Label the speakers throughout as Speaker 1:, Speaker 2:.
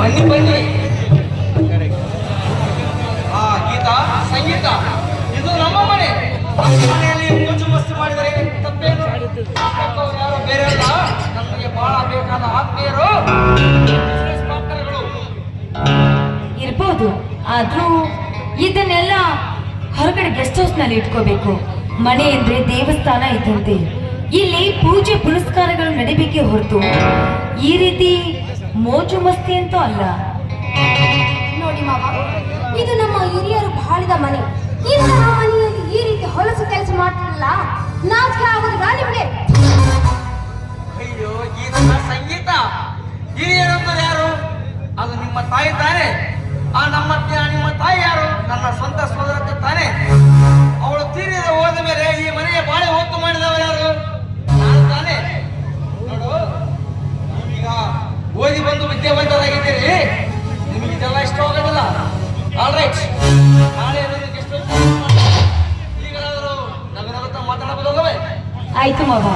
Speaker 1: ಬನ್ನಿ ಬನ್ನಿ. ಗೀತಾ, ಸಂಗೀತ, ಇದು ನಮ್ಮ ಮನೆ. ಮನೆಯಲ್ಲಿ ಮೋಜು ಮಸ್ತಿ ಮಾಡಿದರೆ ತಪ್ಪೇನು? ಯಾರು ಬೇರೆ ಅಲ್ಲ, ನಮಗೆ ಬಹಳ ಬೇಕಾದ ಆತ್ಮೀಯರು
Speaker 2: ಇರ್ಬೋದು. ಆದ್ರೂ ಇದನ್ನೆಲ್ಲ ಹೊರಗಡೆ ಗೆಸ್ಟ್ ಹೌಸ್ ನಲ್ಲಿ ಇಟ್ಕೋಬೇಕು. ಮನೆ ಅಂದ್ರೆ ದೇವಸ್ಥಾನ ಇದ್ದಂತೆ, ಇಲ್ಲಿ ಪೂಜೆ ಪುನಸ್ಕಾರಗಳು ನಡಿಬೇಕೆ ಹೊರತು ಈ ರೀತಿ ಮೋಜು ಮಸ್ತಿ ಅಂತೂ ಅಲ್ಲ.
Speaker 3: ನೋಡಿ ಮಾವ, ಇದು ನಮ್ಮ ಹಿರಿಯರು ಬಾಳಿದ ಮನೆ. ಇಂತಹ ಮನೆಯಲ್ಲಿ ಈ ರೀತಿ ಹೊಲಸು ಕೆಲಸ ಮಾಡ್ತಿರಲ್ಲ, ನಾಚಿಕೆ ಆಗೋದಿಲ್ಲ ನಿಮಗೆ?
Speaker 1: ಅಯ್ಯೋ ಗೀತಾ, ಸಂಗೀತ, ಹಿರಿಯರಂದ್ರೆ ಯಾರು? ಅದು ನಿಮ್ಮ ತಾಯಿ ತಾನೆ. ನಿಮ್ಮ ತಾಯಿ ಯಾರು? ನನ್ನ ಸ್ವಂತ ಸೋದರತ್ತೆ ತಾನೆ. ಅವಳು ತೀರಿದ ಹೋದ ಮೇಲೆ ಈ ಮನೆಯ ಬಾಳೆ ಹೊತ್ತು ಮಾಡಿದವರು ಯಾರು? ನಾನು ತಾನೆ. ನೋಡು, ನೀವೀಗ ಓದಿ ಬಂದು ವಿದ್ಯಾವಂತರಾಗಿದ್ದೀರಿ, ನಿಮಗೆ ಇದೆಲ್ಲ ಇಷ್ಟ ಆಗೋದಿಲ್ಲ. ಆಲ್ ರೈಟ್, ನಾಳೆ ಈಗಲಾದರೂ ನಗರತ್ತ ಮಾತಾಡಬಹುದಲ್ಲವೇ?
Speaker 2: ಆಯ್ತು ಮಾವ.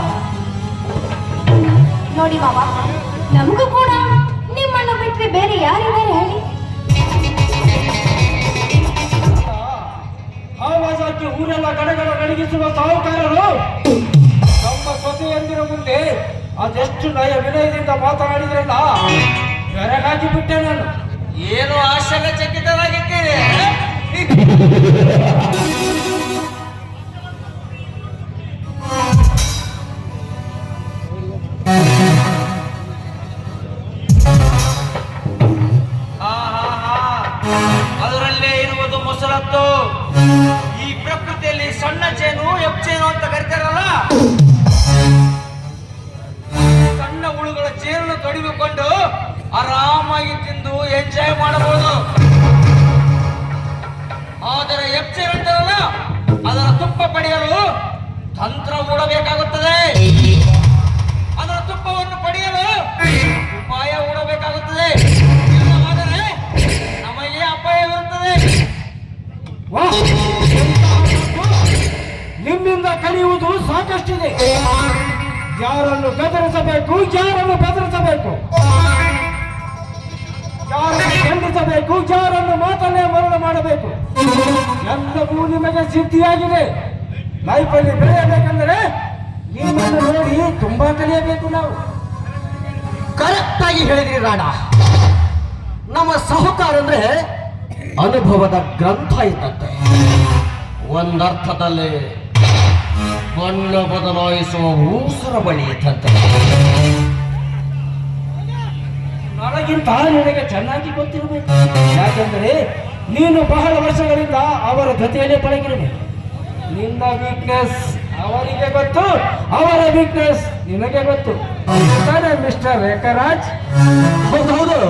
Speaker 3: ನೋಡಿ ಮಾವ, ನಮಗೂ ಕೂಡ ನಿಮ್ಮನ್ನು ಬಿಟ್ಟರೆ ಬೇರೆ ಯಾರಿದ್ದಾರೆ ಹೇಳಿ?
Speaker 4: ಆವಾಜಕ್ಕೆ ಊರೆಲ್ಲ ಗಡಗಡ ನಡಗಿಸುವ ಸಾಹುಕಾರರು ನಮ್ಮ ಸೊಸೆಯಂದಿರ ಮುಂದೆ ಅದೆಷ್ಟು ನಯ ವಿನಯದಿಂದ ಮಾತನಾಡಿದ್ರಲ್ಲ, ಬೆರಗಾಗಿ ಬಿಟ್ಟೆ ನಾನು.
Speaker 1: ಏನು ಆಶ್ಚರ್ಯಚಕಿತರಾಗಿದ್ದೀರಿ? ಅದರಲ್ಲೇ ಇರುವುದು ಮೊಸರತ್ತು. ಈ ಪ್ರಕೃತಿಯಲ್ಲಿ ಸಣ್ಣ ಚೇನು ಎಪ್ಚೇನು ಅಂತ ಕರಿತಾರಲ್ಲ, ಸಣ್ಣ ಹುಳುಗಳ ಚೇನನ್ನು ತೊಡಿದುಕೊಂಡು ಆರಾಮಾಗಿ ತಿಂದು ಎಂಜಾಯ್ ಮಾಡಬಹುದು. ಆದರೆ ಎಪ್ಚೇನು ಅಂತಾರಲ್ಲ, ಅದರ ತುಪ್ಪ ಪಡೆಯಲು ತಂತ್ರ ಹೂಡಬೇಕಾಗುತ್ತದೆ. ಅದರ ತುಪ್ಪವನ್ನು ಪಡೆಯಲು ಉಪಾಯ ಹೂಡಬೇಕಾಗುತ್ತದೆ. ಇಲ್ಲವಾದರೆ ನಮಗೆ ಅಪಾಯವಿರುತ್ತದೆ.
Speaker 4: ನಿಮ್ಮಿಂದ ಕಲಿಯುವುದು ಸಾಕಷ್ಟಿದೆ. ಯಾರನ್ನು ಬೆದರಿಸಬೇಕು, ಯಾರನ್ನು ಬೆದರಿಸಬೇಕು, ಯಾರನ್ನು ಖಂಡಿಸಬೇಕು, ಯಾರನ್ನು ಮಾತನ್ನೇ ಮರಣ ಮಾಡಬೇಕು, ಎಲ್ಲವೂ ನಿಮಗೆ ಸಿದ್ಧಿಯಾಗಿದೆ. ಲೈಫಲ್ಲಿ ಬೆಳೆಯಬೇಕೆಂದರೆ ನಿಮ್ಮನ್ನು ನೋಡಿ ತುಂಬಾ ಕಲಿಯಬೇಕು ನಾವು.
Speaker 1: ಕರೆಕ್ಟ್ ಆಗಿ ಹೇಳಿದ್ರಿ ರಾಣ. ನಮ್ಮ ಸಾಹುಕಾರ ಅಂದ್ರೆ ಅನುಭವದ ಗ್ರಂಥ ಇದ್ದಂತೆ. ಒಂದರ್ಥದಲ್ಲಿ ಬಣ್ಣ ಬದಲಾಯಿಸುವ ಊಸರ ಬಳಿ ಇದ್ದಂತೆ.
Speaker 4: ನನಗಿಂತ ನಿನಗೆ ಚೆನ್ನಾಗಿ ಗೊತ್ತಿರಬೇಕು. ಯಾಕೆಂದರೆ ನೀನು ಬಹಳ ವರ್ಷಗಳಿಂದ ಅವರ ಜೊತೆಯಲ್ಲೇ ಪಳಗಿರಬೇಕು. ನಿನ್ನ ವೀಕ್ನೆಸ್ ಅವರಿಗೆ ಗೊತ್ತು, ಅವರ ವೀಕ್ನೆಸ್ ನಿನಗೆ ಗೊತ್ತು. ಮಿಸ್ಟರ್ ರೇಖರಾಜ್?
Speaker 1: ಹೌದೌದು,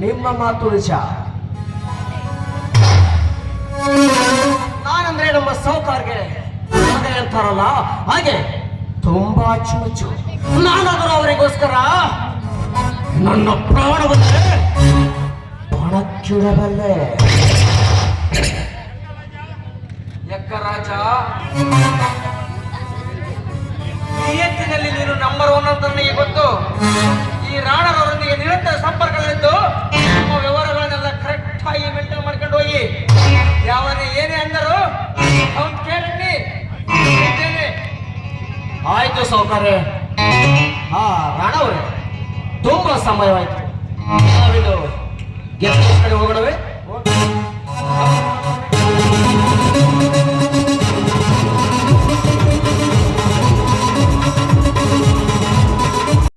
Speaker 1: ನಿಮ್ಮ ಮಾತು ನಿಜ. ನಾನಂದ್ರೆ ನಮ್ಮ ಸಾಹುಕಾರ್ಗೆ ಅಂತಾರಲ್ಲ ಹಾಗೆ ತುಂಬಾ ಅಚ್ಚುಮೆಚ್ಚು. ನಾನಾದರೂ ಅವರಿಗೋಸ್ಕರ ನನ್ನ ಪ್ರಾಣವನ್ನೇ ಪಣಕ್ಕಿಡಬಲ್ಲೆ. ಲೆಕ್ಕರಾಜ, ಈ ಎತ್ತಿನಲ್ಲಿ ನೀನು ನಂಬರ್ 1 ಅಂತ ನನಗೆ ಗೊತ್ತು. ಈ ರಾಣರವರೊಂದಿಗೆ ನಿರಂತರ ಸಂಪರ್ಕದಲ್ಲಿದ್ದು ನಮ್ಮ ವ್ಯವಹಾರಗಳನ್ನೆಲ್ಲ ಕರೆಕ್ಟ್ ಆಗಿ ಮೇಂಟೈನ್ ಮಾಡ್ಕೊಂಡು ಹೋಗಿ. ಯಾವನೇ ಏನೇ ಅಂದರು ಅವನು ಕೇಳಿ. ಆಯ್ತು ಸಾಹುಕಾರೆ. ರಾಣ ಅವರೇ, ತುಂಬಾ ಸಮಯವಾಯ್ತು. ನಾವಿದು ಗೆಸ್ಟ್ ಹೌಸ್ ಕಡೆ ಹೋಗೋಣವೇ?